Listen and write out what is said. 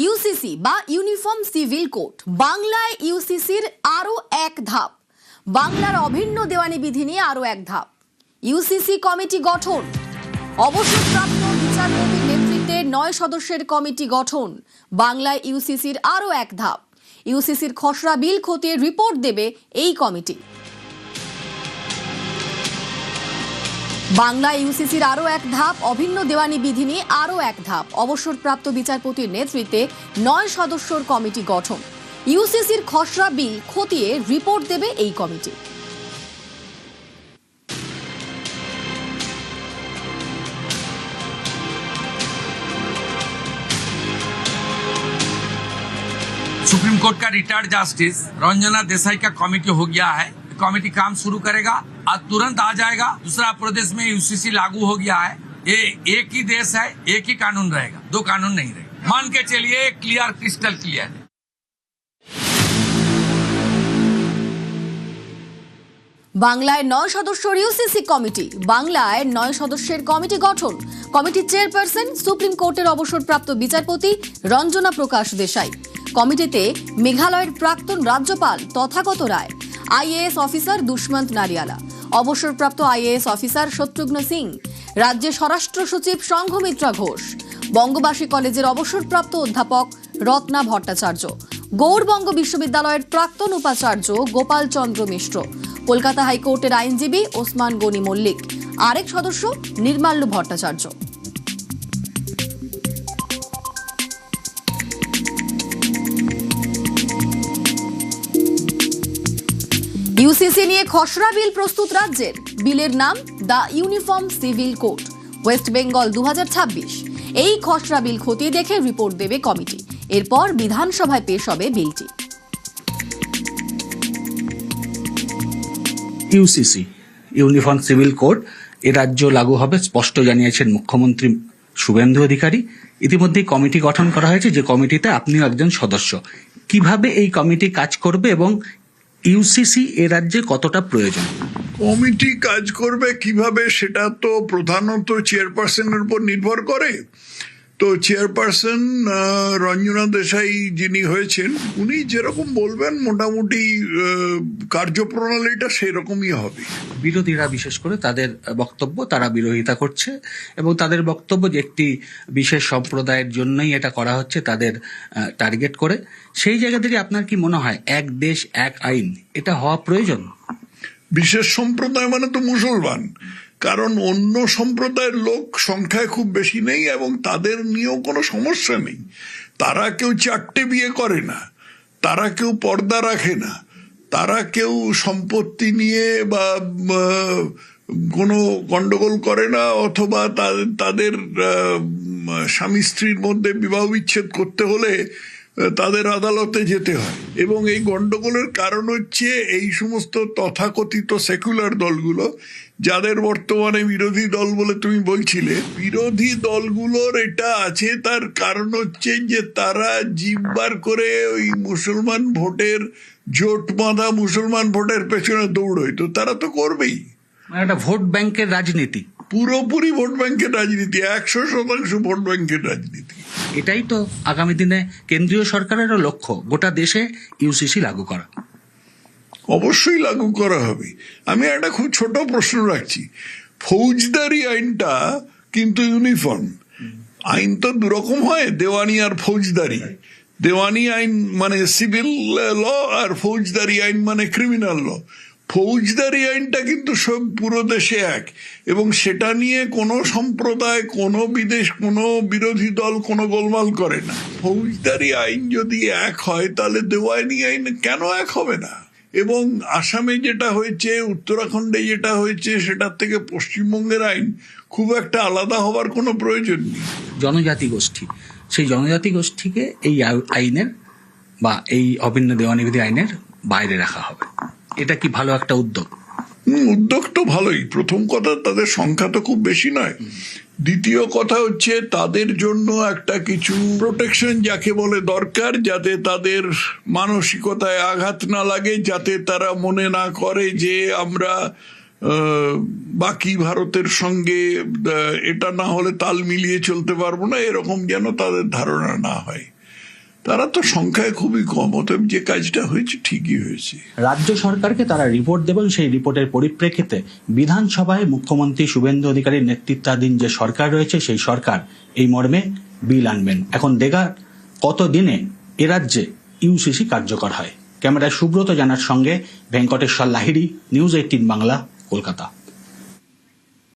UCC বা uniform civil code বাংলায় ইউসিসির আরো এক ধাপ, বাংলার অভিন্ন দেওয়ানি বিধি নিয়ে আরো এক ধাপ। ইউসিসি কমিটি গঠন, অবসরপ্রাপ্ত বিচারপতির নেতৃত্বে 9 সদস্যের কমিটি গঠন। বাংলায় ইউসিসির আরো এক ধাপ। ইউসিসির খসড়া বিল খতিয়ে রিপোর্ট দেবে এই কমিটি। বাংলা ইউসিসির আরো এক ধাপ, অভিন্ন দেওয়ানি বিধি নিয়ে আরো এক ধাপ। অবসরপ্রাপ্ত বিচারপতির নেতৃত্বে 9 সদস্যর কমিটি গঠন। ইউসিসির খসড়া বিল খতিয়ে রিপোর্ট দেবে এই কমিটি। सुप्रीम कोर्ट का रिटायर्ड जस्टिस रंजना देसाई का कमेटी हो गया है। कमेटी काम शुरू करेगा, आज तुरंत आ जाएगा। दूसरा, प्रदेश में यूसीसी लागू हो गया है। ये एक ही देश है, एक ही कानून रहेगा, दो कानून नहीं रहेगा। मान के चलिए क्लियर, क्रिस्टल क्लियर। বাংলায় 9 সদস্যের ইউসিসি কমিটি। বাংলায় 9 সদস্যের কমিটি গঠন। কমিটির চেয়ারপারসন সুপ্রিম কোর্টের অবসরপ্রাপ্ত বিচারপতি রঞ্জনা প্রকাশ দেশাই। কমিটিতে মেঘালয়ের প্রাক্তন রাজ্যপাল তথাগত রায়, আইএএস অফিসার দুষ্মন্ত নারিয়ালা, অবসরপ্রাপ্ত আইএএস অফিসার শত্রুঘ্ন সিং, রাজ্যের স্বরাষ্ট্র সচিব সংঘমিত্রা ঘোষ, বঙ্গবাসী কলেজের অবসরপ্রাপ্ত অধ্যাপক রত্না ভট্টাচার্য, গৌড়বঙ্গ বিশ্ববিদ্যালয়ের প্রাক্তন উপাচার্য গোপাল চন্দ্র মিশ্র, কলকাতা হাইকোর্টের আইনজীবী ওসমান গনি মল্লিক, আরেক সদস্য নির্মাল্য ভট্টাচার্য। ইউসিসি নিয়ে খসড়া বিল প্রস্তুত রাজ্যের। বিলের নাম the uniform civil code West Bengal 2026। এই খসড়া বিল খতিয়ে দেখে রিপোর্ট দেবে কমিটি। এরপর বিধানসভায় পেশ হবে বিলটি। ইউসিসি ইউনিফর্ম সিভিল কোড এ রাজ্য লাগু হবে স্পষ্ট জানিয়েছেন মুখ্যমন্ত্রী শুভেন্দু অধিকারী। ইতিমধ্যেই কমিটি গঠন করা হয়েছে, যে কমিটিতে আপনিও একজন সদস্য। কিভাবে এই কমিটি কাজ করবে এবং ইউসিসি এ রাজ্যে কতটা প্রয়োজন? কমিটি কাজ করবে কিভাবে সেটা তো প্রধানত চেয়ারপারসনের উপর নির্ভর করে। তো চেয়ারপারসন রঞ্জনা দেশাই যিনি হয়েছেন, উনি যেরকম বলবেন মোটামুটি কার্যপ্রণালীটা সেরকমই হবে। বিরোধীরা বিশেষ করে তাদের বক্তব্য, তারা বিরোধিতা করছে এবং তাদের বক্তব্য যে একটি বিশেষ সম্প্রদায়ের জন্যই এটা করা হচ্ছে, তাদের টার্গেট করে। সেই জায়গা থেকে আপনার কি মনে হয় এক দেশ এক আইন এটা হওয়া প্রয়োজন? বিশেষ সম্প্রদায় মানে তো মুসলমান, কারণ অন্য সম্প্রদায়ের লোক সংখ্যায় খুব বেশি নেই এবং তাদের নিয়েও কোনো সমস্যা নেই। তারা কেউ 4টে বিয়ে করে না, তারা কেউ পর্দা রাখে না, তারা কেউ সম্পত্তি নিয়ে বা কোনো গন্ডগোল করে না, অথবা তাদের স্বামী স্ত্রীর মধ্যে বিবাহ বিচ্ছেদ করতে হলে তাদের আদালতে যেতে হয়। এবং এই গন্ডগোলের কারণ হচ্ছে এই সমস্ত তথাকথিত সেকুলার দলগুলো, যাদের বর্তমানে বিরোধী দল বলে তুমি বলছিলে। বিরোধী দলগুলোর এটা আছে, তার কারণ হচ্ছে যে তারা জিভ বার করে ওই মুসলমান ভোটের, জোট বাঁধা মুসলমান ভোটের পেছনে দৌড়য়। তো তারা তো করবেই, মানে একটা ভোট ব্যাংকের রাজনীতি, পুরোপুরি ভোট ব্যাংকের রাজনীতি, 100% ভোট ব্যাংকের রাজনীতি। এটাই তো আগামী দিনে কেন্দ্রীয় সরকারেরও লক্ষ্য, গোটা দেশে ইউসিসি লাগু করা। অবশ্যই লাগু করা হবে। আমি একটা খুব ছোট প্রশ্ন রাখছি, ফৌজদারি আইনটা কিন্তু ইউনিফর্ম। আইন তো দুরকম হয়, দেওয়ানি আর ফৌজদারি। দেওয়ানি আইন মানে সিভিল ল, আর ফৌজদারি আইন মানে ক্রিমিনাল ল। ফৌজদারি আইনটা কিন্তু সব পুরো দেশে এক, এবং সেটা নিয়ে কোনো সম্প্রদায়, কোনো কোনো বিরোধী দল কোনো গোলমাল করে না। ফৌজদারি আইন যদি এক হয়, তাহলে দেওয়ানি আইন কেন এক হবে না? এবং আসামে যেটা হয়েছে, উত্তরাখণ্ডে যেটা হয়েছে, সেটার থেকে পশ্চিমবঙ্গের আইন খুব একটা আলাদা হবার কোনো প্রয়োজন নেই। জনজাতি গোষ্ঠী, সেই জনজাতি গোষ্ঠীকে এই আইনের বা এই অভিন্ন দেওয়ানি বিধি আইনের বাইরে রাখা হবে, এটা কি ভালো একটা উদ্যোগ? উদ্যোগ তো ভালোই। প্রথম কথা, তাদের সংখ্যা তো খুব বেশি নয়। দ্বিতীয় কথা হচ্ছে, তাদের জন্য একটা কিছু প্রোটেকশন যাকে বলে দরকার, যাতে তাদের মানসিকতায় আঘাত না লাগে, যাতে তারা মনে না করে যে আমরা বাকি ভারতের সঙ্গে এটা না হলে তাল মিলিয়ে চলতে পারবো না, এরকম যেন তাদের ধারণা না হয়। তারা তো সংখ্যায় খুবই কম, অতএব যে কাজটা হয়েছে ঠিকই হয়েছে। রাজ্য সরকারকে তারা রিপোর্ট দেবেন, সেই রিপোর্টের পরিপ্রেক্ষিতে বিধানসভায় মুখ্যমন্ত্রী শুভেন্দু অধিকারীর নেতৃত্বাধীন যে সরকার রয়েছে সেই সরকার এই মর্মে বিল আনবেন। এখন দেখা কত দিনে এ রাজ্যে ইউসিসি কার্যকর হয়। ক্যামেরায় সুব্রত জানার সঙ্গে ভেঙ্কটেশ্বর লাহিড়ী, নিউজ 18 বাংলা, কলকাতা।